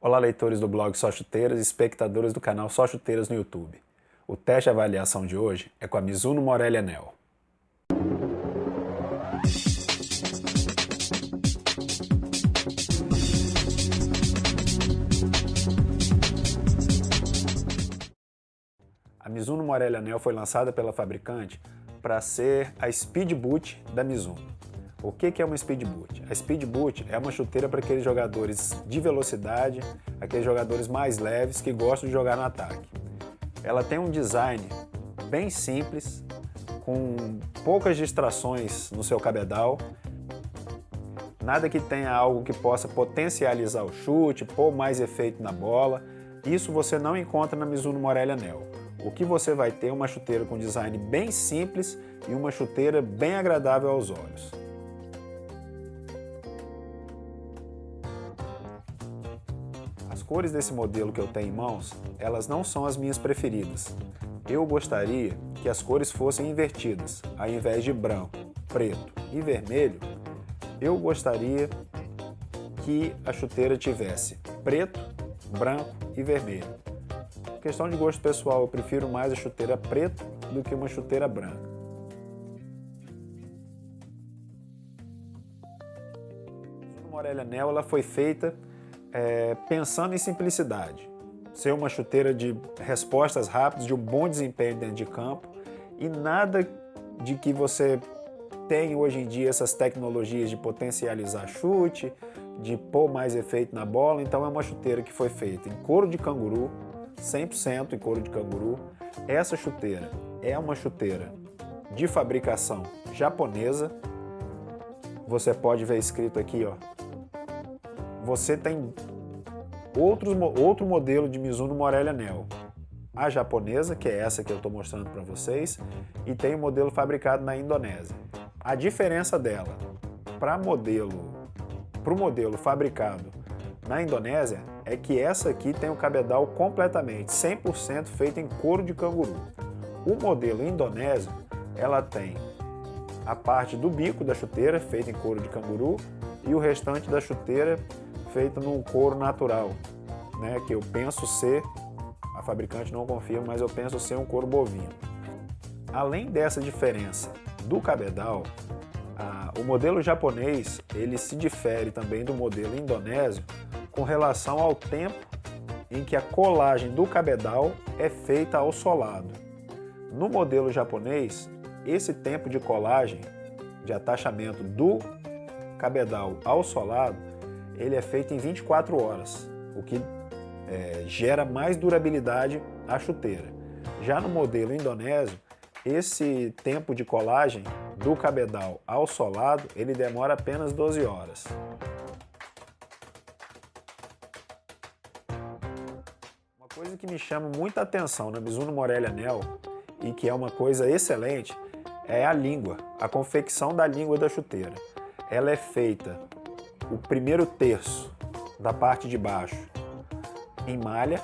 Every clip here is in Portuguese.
Olá, leitores do blog Só Chuteiras e espectadores do canal Só Chuteiras no YouTube. O teste de avaliação de hoje é com a Mizuno Morelia Neo. A Mizuno Morelia Neo foi lançada pela fabricante para ser a Speed Boot da Mizuno. O que é uma Speed Boot? A Speed Boot é uma chuteira para aqueles jogadores de velocidade, aqueles jogadores mais leves que gostam de jogar no ataque. Ela tem um design bem simples, com poucas distrações no seu cabedal, nada que tenha algo que possa potencializar o chute, pôr mais efeito na bola. Isso você não encontra na Mizuno Morelia Neo. O que você vai ter é uma chuteira com design bem simples e uma chuteira bem agradável aos olhos. As cores desse modelo que eu tenho em mãos, elas não são as minhas preferidas. Eu gostaria que as cores fossem invertidas. Ao invés de branco, preto e vermelho, eu gostaria que a chuteira tivesse preto, branco e vermelho. Questão de gosto pessoal, eu prefiro mais a chuteira preta do que uma chuteira branca. A Morelia Neo ela foi feita pensando em simplicidade. Ser uma chuteira de respostas rápidas, de um bom desempenho dentro de campo e nada de que você tem hoje em dia essas tecnologias de potencializar chute, de pôr mais efeito na bola. Então é uma chuteira que foi feita em couro de canguru, 100% em couro de canguru. Essa chuteira é uma chuteira de fabricação japonesa. Você pode ver escrito aqui, ó. Você tem outro modelo de Mizuno Morelia Neo. A japonesa, que é essa que eu estou mostrando para vocês, e tem o modelo fabricado na Indonésia. A diferença dela para o modelo fabricado na Indonésia é que essa aqui tem o cabedal completamente 100% feito em couro de canguru. O modelo indonésio, ela tem a parte do bico da chuteira feita em couro de canguru e o restante da chuteira feita num couro natural, né, que eu penso ser, a fabricante não confirma, mas eu penso ser um couro bovino. Além dessa diferença do cabedal, o modelo japonês ele se difere também do modelo indonésio com relação ao tempo em que a colagem do cabedal é feita ao solado. No modelo japonês, esse tempo de colagem, de atachamento do cabedal ao solado, ele é feito em 24 horas, o que gera mais durabilidade à chuteira. Já no modelo indonésio, esse tempo de colagem do cabedal ao solado, ele demora apenas 12 horas. Uma coisa que me chama muita atenção na Mizuno Morelia Neo, e que é uma coisa excelente, é a língua, a confecção da língua da chuteira. Ela é feita, o primeiro terço da parte de baixo em malha,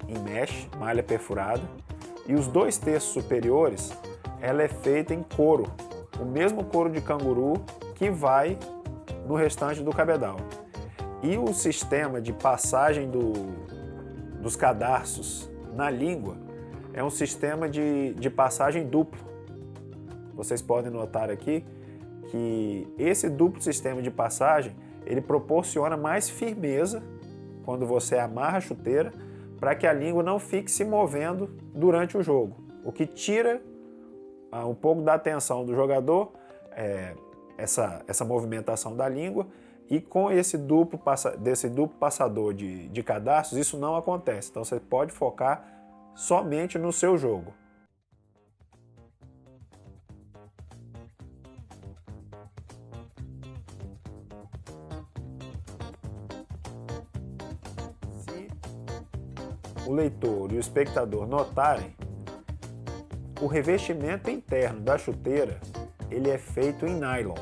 em mesh, malha perfurada, e os 2 terços superiores ela é feita em couro, o mesmo couro de canguru que vai no restante do cabedal. E o sistema de passagem dos cadarços na língua é um sistema de passagem duplo. Vocês podem notar aqui que esse duplo sistema de passagem ele proporciona mais firmeza quando você amarra a chuteira para que a língua não fique se movendo durante o jogo, o que tira um pouco da atenção do jogador, essa movimentação da língua, e com esse duplo passador de cadarços isso não acontece, então você pode focar somente no seu jogo. O leitor e o espectador notarem, o revestimento interno da chuteira ele é feito em nylon,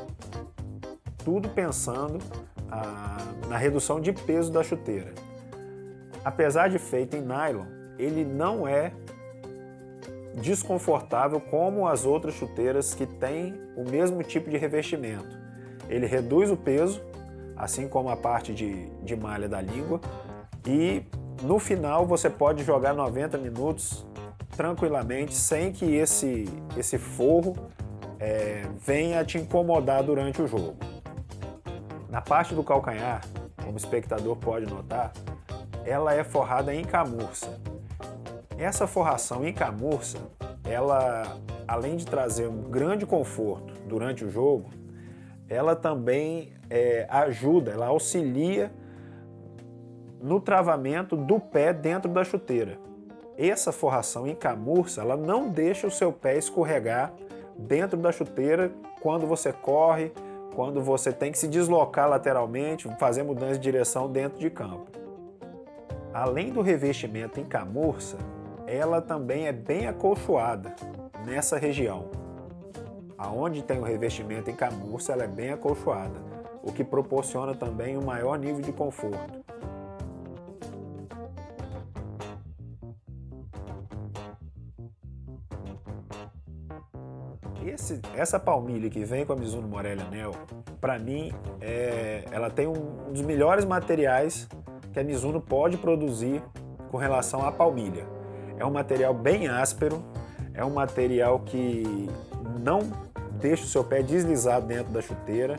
tudo pensando na redução de peso da chuteira. Apesar de feito em nylon, ele não é desconfortável como as outras chuteiras que têm o mesmo tipo de revestimento. Ele reduz o peso, assim como a parte de malha da língua, e no final você pode jogar 90 minutos tranquilamente, sem que esse forro venha te incomodar durante o jogo. Na parte do calcanhar, como o espectador pode notar, ela é forrada em camurça. Essa forração em camurça, ela, além de trazer um grande conforto durante o jogo, ela também ajuda, ela auxilia no travamento do pé dentro da chuteira. Essa forração em camurça, ela não deixa o seu pé escorregar dentro da chuteira quando você corre, quando você tem que se deslocar lateralmente, fazer mudança de direção dentro de campo. Além do revestimento em camurça, ela também é bem acolchoada nessa região. Aonde tem o revestimento em camurça, ela é bem acolchoada, o que proporciona também um maior nível de conforto. Essa palmilha que vem com a Mizuno Morelli Anel, para mim, ela tem um dos melhores materiais que a Mizuno pode produzir com relação à palmilha. É um material bem áspero, é um material que não deixa o seu pé deslizado dentro da chuteira.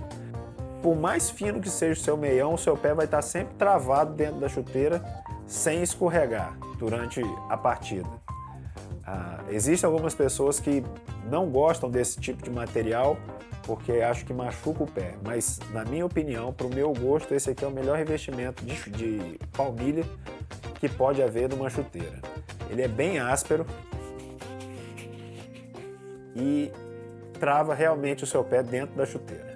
Por mais fino que seja o seu meião, o seu pé vai estar sempre travado dentro da chuteira, sem escorregar durante a partida. Existem algumas pessoas que não gostam desse tipo de material porque acham que machuca o pé, mas na minha opinião, para o meu gosto, esse aqui é o melhor revestimento de palmilha que pode haver numa chuteira. Ele é bem áspero e trava realmente o seu pé dentro da chuteira.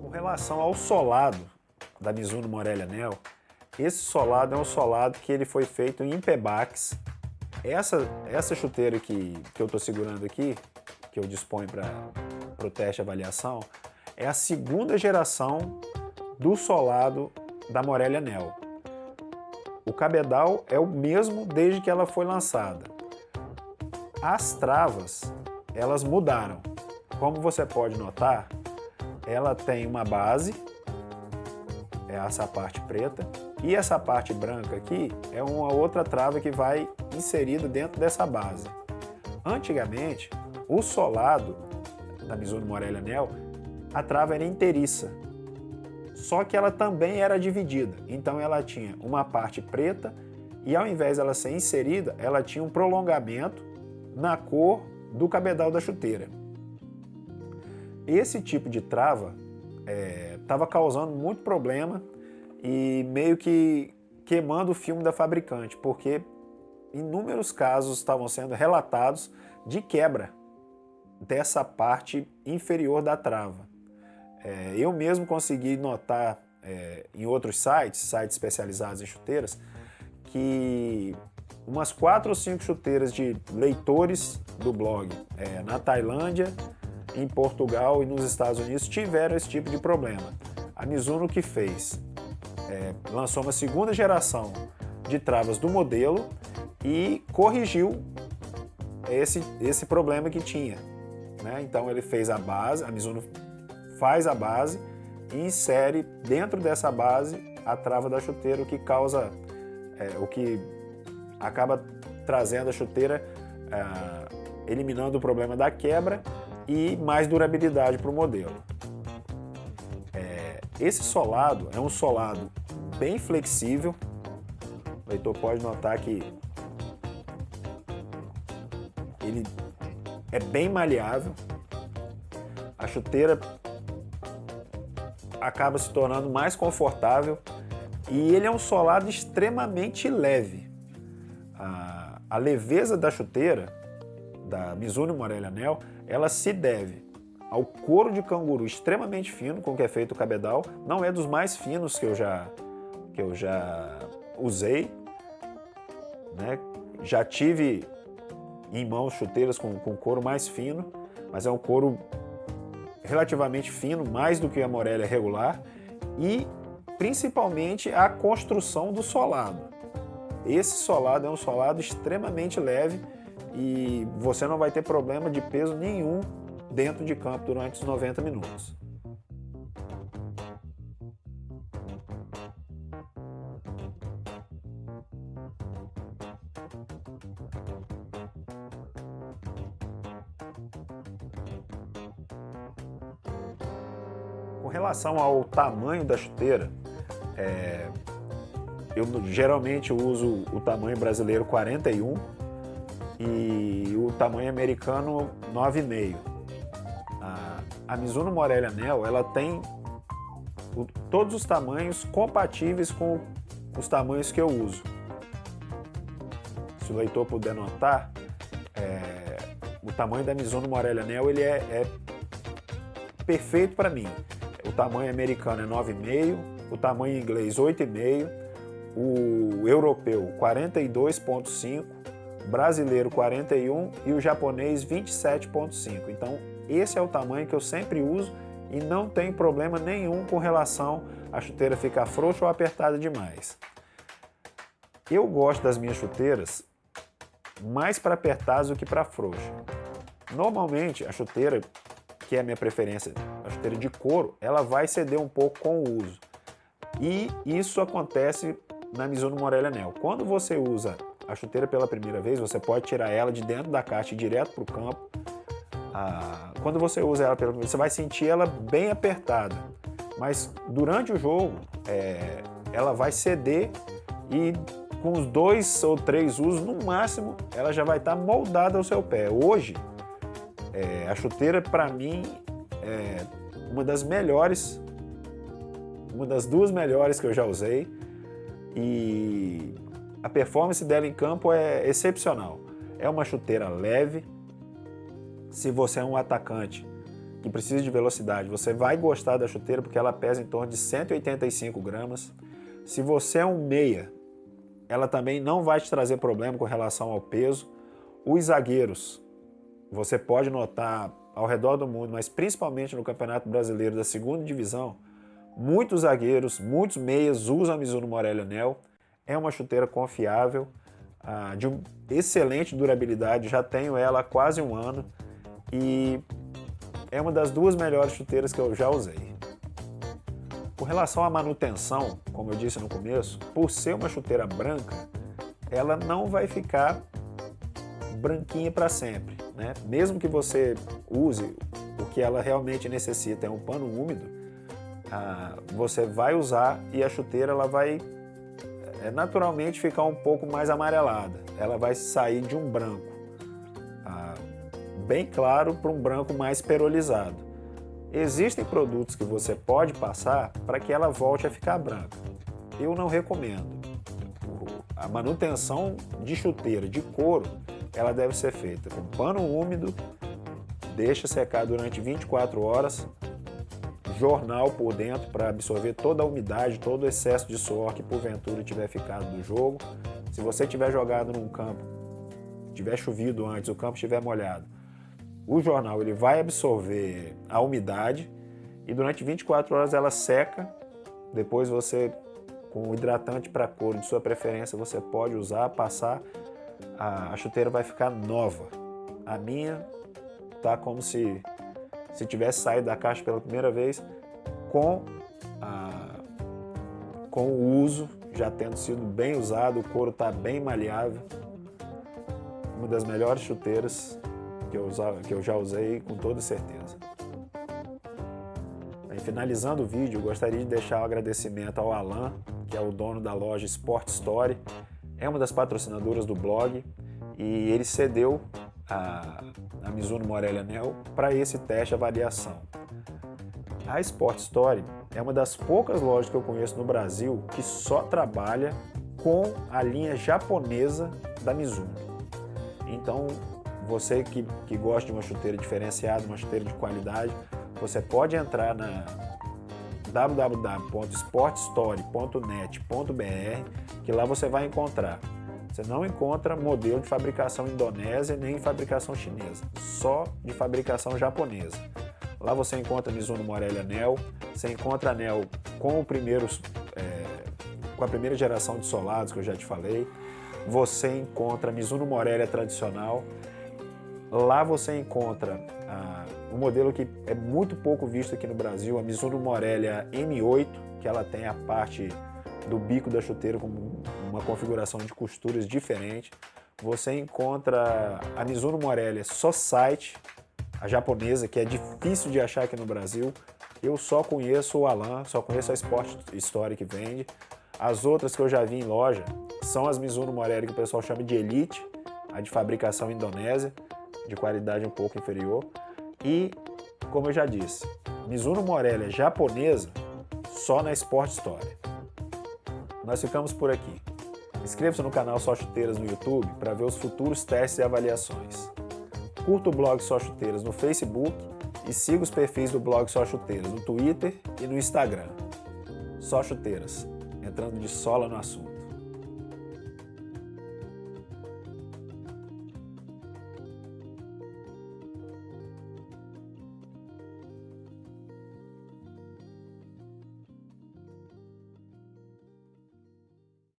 Com relação ao solado da Mizuno Morelli Anel, esse solado é um solado que ele foi feito em Pebax. Essa chuteira que eu estou segurando aqui, que eu disponho para o teste e avaliação, é a segunda geração do solado da Morelli Anel. O cabedal é o mesmo desde que ela foi lançada. As travas, elas mudaram. Como você pode notar, ela tem uma base, é essa parte preta, e essa parte branca aqui é uma outra trava que vai inserida dentro dessa base. Antigamente, o solado da Mizuno Morelli Anel, a trava era inteiriça, só que ela também era dividida. Então ela tinha uma parte preta e ao invés dela ser inserida, ela tinha um prolongamento na cor do cabedal da chuteira. Esse tipo de trava estava causando muito problema e meio que queimando o filme da fabricante, porque inúmeros casos estavam sendo relatados de quebra dessa parte inferior da trava. Eu mesmo consegui notar em outros sites especializados em chuteiras, que umas 4 ou 5 chuteiras de leitores do blog na Tailândia, em Portugal e nos Estados Unidos tiveram esse tipo de problema. A Mizuno que fez? Lançou uma segunda geração de travas do modelo e corrigiu esse problema que tinha, né? Então ele fez a base, a Mizuno faz a base e insere dentro dessa base a trava da chuteira, o que causa, o que acaba trazendo a chuteira, eliminando o problema da quebra e mais durabilidade para o modelo. Esse solado é um solado bem flexível. O leitor pode notar que ele é bem maleável. A chuteira acaba se tornando mais confortável e ele é um solado extremamente leve. A leveza da chuteira da Mizuno Morelli Anel, ela se deve ao couro de canguru extremamente fino com que é feito o cabedal. Não é dos mais finos que eu já usei, né? Já tive em mãos chuteiras com couro mais fino, mas é um couro relativamente fino, mais do que a Morelli regular, e principalmente a construção do solado. Esse solado é um solado extremamente leve e você não vai ter problema de peso nenhum dentro de campo durante os 90 minutos. Com relação ao tamanho da chuteira, eu geralmente uso o tamanho brasileiro 41 e o tamanho americano 9,5. A Mizuno Morelli Neo, ela tem todos os tamanhos compatíveis com os tamanhos que eu uso. Se o leitor puder notar, o tamanho da Mizuno Morelli Neo ele é perfeito para mim. O tamanho americano é 9,5, o tamanho inglês 8,5, o europeu 42,5, brasileiro 41 e o japonês 27,5. Então esse é o tamanho que eu sempre uso e não tem problema nenhum com relação à chuteira ficar frouxa ou apertada demais. Eu gosto das minhas chuteiras mais para apertadas do que para frouxa. Normalmente a chuteira, que é a minha preferência, a chuteira de couro, ela vai ceder um pouco com o uso. E isso acontece na Mizuno Morelli Neo. Quando você usa a chuteira pela primeira vez, você pode tirar ela de dentro da caixa e ir direto para o campo. Quando você usa ela pela primeira vez, você vai sentir ela bem apertada. Mas durante o jogo, ela vai ceder e com os 2 ou 3 usos, no máximo, ela já vai estar moldada ao seu pé. Hoje, a chuteira, para mim, é uma das melhores, uma das 2 melhores que eu já usei, e a performance dela em campo é excepcional. É uma chuteira leve. Se você é um atacante que precisa de velocidade, você vai gostar da chuteira porque ela pesa em torno de 185 gramas. Se você é um meia, ela também não vai te trazer problema com relação ao peso. Os zagueiros, você pode notar ao redor do mundo, mas principalmente no Campeonato Brasileiro da 2ª divisão, muitos zagueiros, muitos meias usam a Mizuno Morelli Neo. É uma chuteira confiável, de excelente durabilidade, já tenho ela há quase 1 ano e é uma das 2 melhores chuteiras que eu já usei. Com relação à manutenção, como eu disse no começo, por ser uma chuteira branca, ela não vai ficar branquinha para sempre, né? Mesmo que você use o que ela realmente necessita, é um pano úmido, você vai usar e a chuteira ela vai naturalmente ficar um pouco mais amarelada. Ela vai sair de um branco bem claro para um branco mais perolizado. Existem produtos que você pode passar para que ela volte a ficar branca. Eu não recomendo. A manutenção de chuteira de couro, ela deve ser feita com pano úmido, deixa secar durante 24 horas, jornal por dentro para absorver toda a umidade, todo o excesso de suor que porventura tiver ficado do jogo. Se você tiver jogado num campo, tiver chovido antes, o campo estiver molhado, o jornal ele vai absorver a umidade e durante 24 horas ela seca. Depois você, com o hidratante para couro de sua preferência, você pode usar, passar, a chuteira vai ficar nova. A minha tá como se tivesse saído da caixa pela primeira vez, com o uso já tendo sido bem usado, o couro está bem maleável. Uma das melhores chuteiras que eu já usei, com toda certeza. Aí, finalizando o vídeo, eu gostaria de deixar o agradecimento ao Alan, que é o dono da loja Sport Story, é uma das patrocinadoras do blog, e ele cedeu a Mizuno Morelli Neo para esse teste de avaliação. A Sport Story é uma das poucas lojas que eu conheço no Brasil que só trabalha com a linha japonesa da Mizuno. Então, você que gosta de uma chuteira diferenciada, uma chuteira de qualidade, você pode entrar na www.sportstory.net.br, que lá você vai encontrar. Você não encontra modelo de fabricação indonésia nem fabricação chinesa, só de fabricação japonesa. Lá você encontra Mizuno Morelli Neo, você encontra a Neo com a primeira geração de solados que eu já te falei, você encontra a Mizuno Morelli tradicional Lá você encontra um modelo que é muito pouco visto aqui no Brasil, a Mizuno Morelia M8, que ela tem a parte do bico da chuteira com uma configuração de costuras diferente. Você encontra a Mizuno Morelia Society, a japonesa, que é difícil de achar aqui no Brasil. Eu só conheço o Alan, só conheço a Sport Story que vende. As outras que eu já vi em loja são as Mizuno Morelia, que o pessoal chama de Elite, a de fabricação indonésia, de qualidade um pouco inferior. E, como eu já disse, Mizuno Morelia japonesa só na Sport Story. Nós ficamos por aqui. Inscreva-se no canal Só Chuteiras no YouTube para ver os futuros testes e avaliações. Curta o blog Só Chuteiras no Facebook e siga os perfis do blog Só Chuteiras no Twitter e no Instagram. Só Chuteiras, entrando de sola no assunto.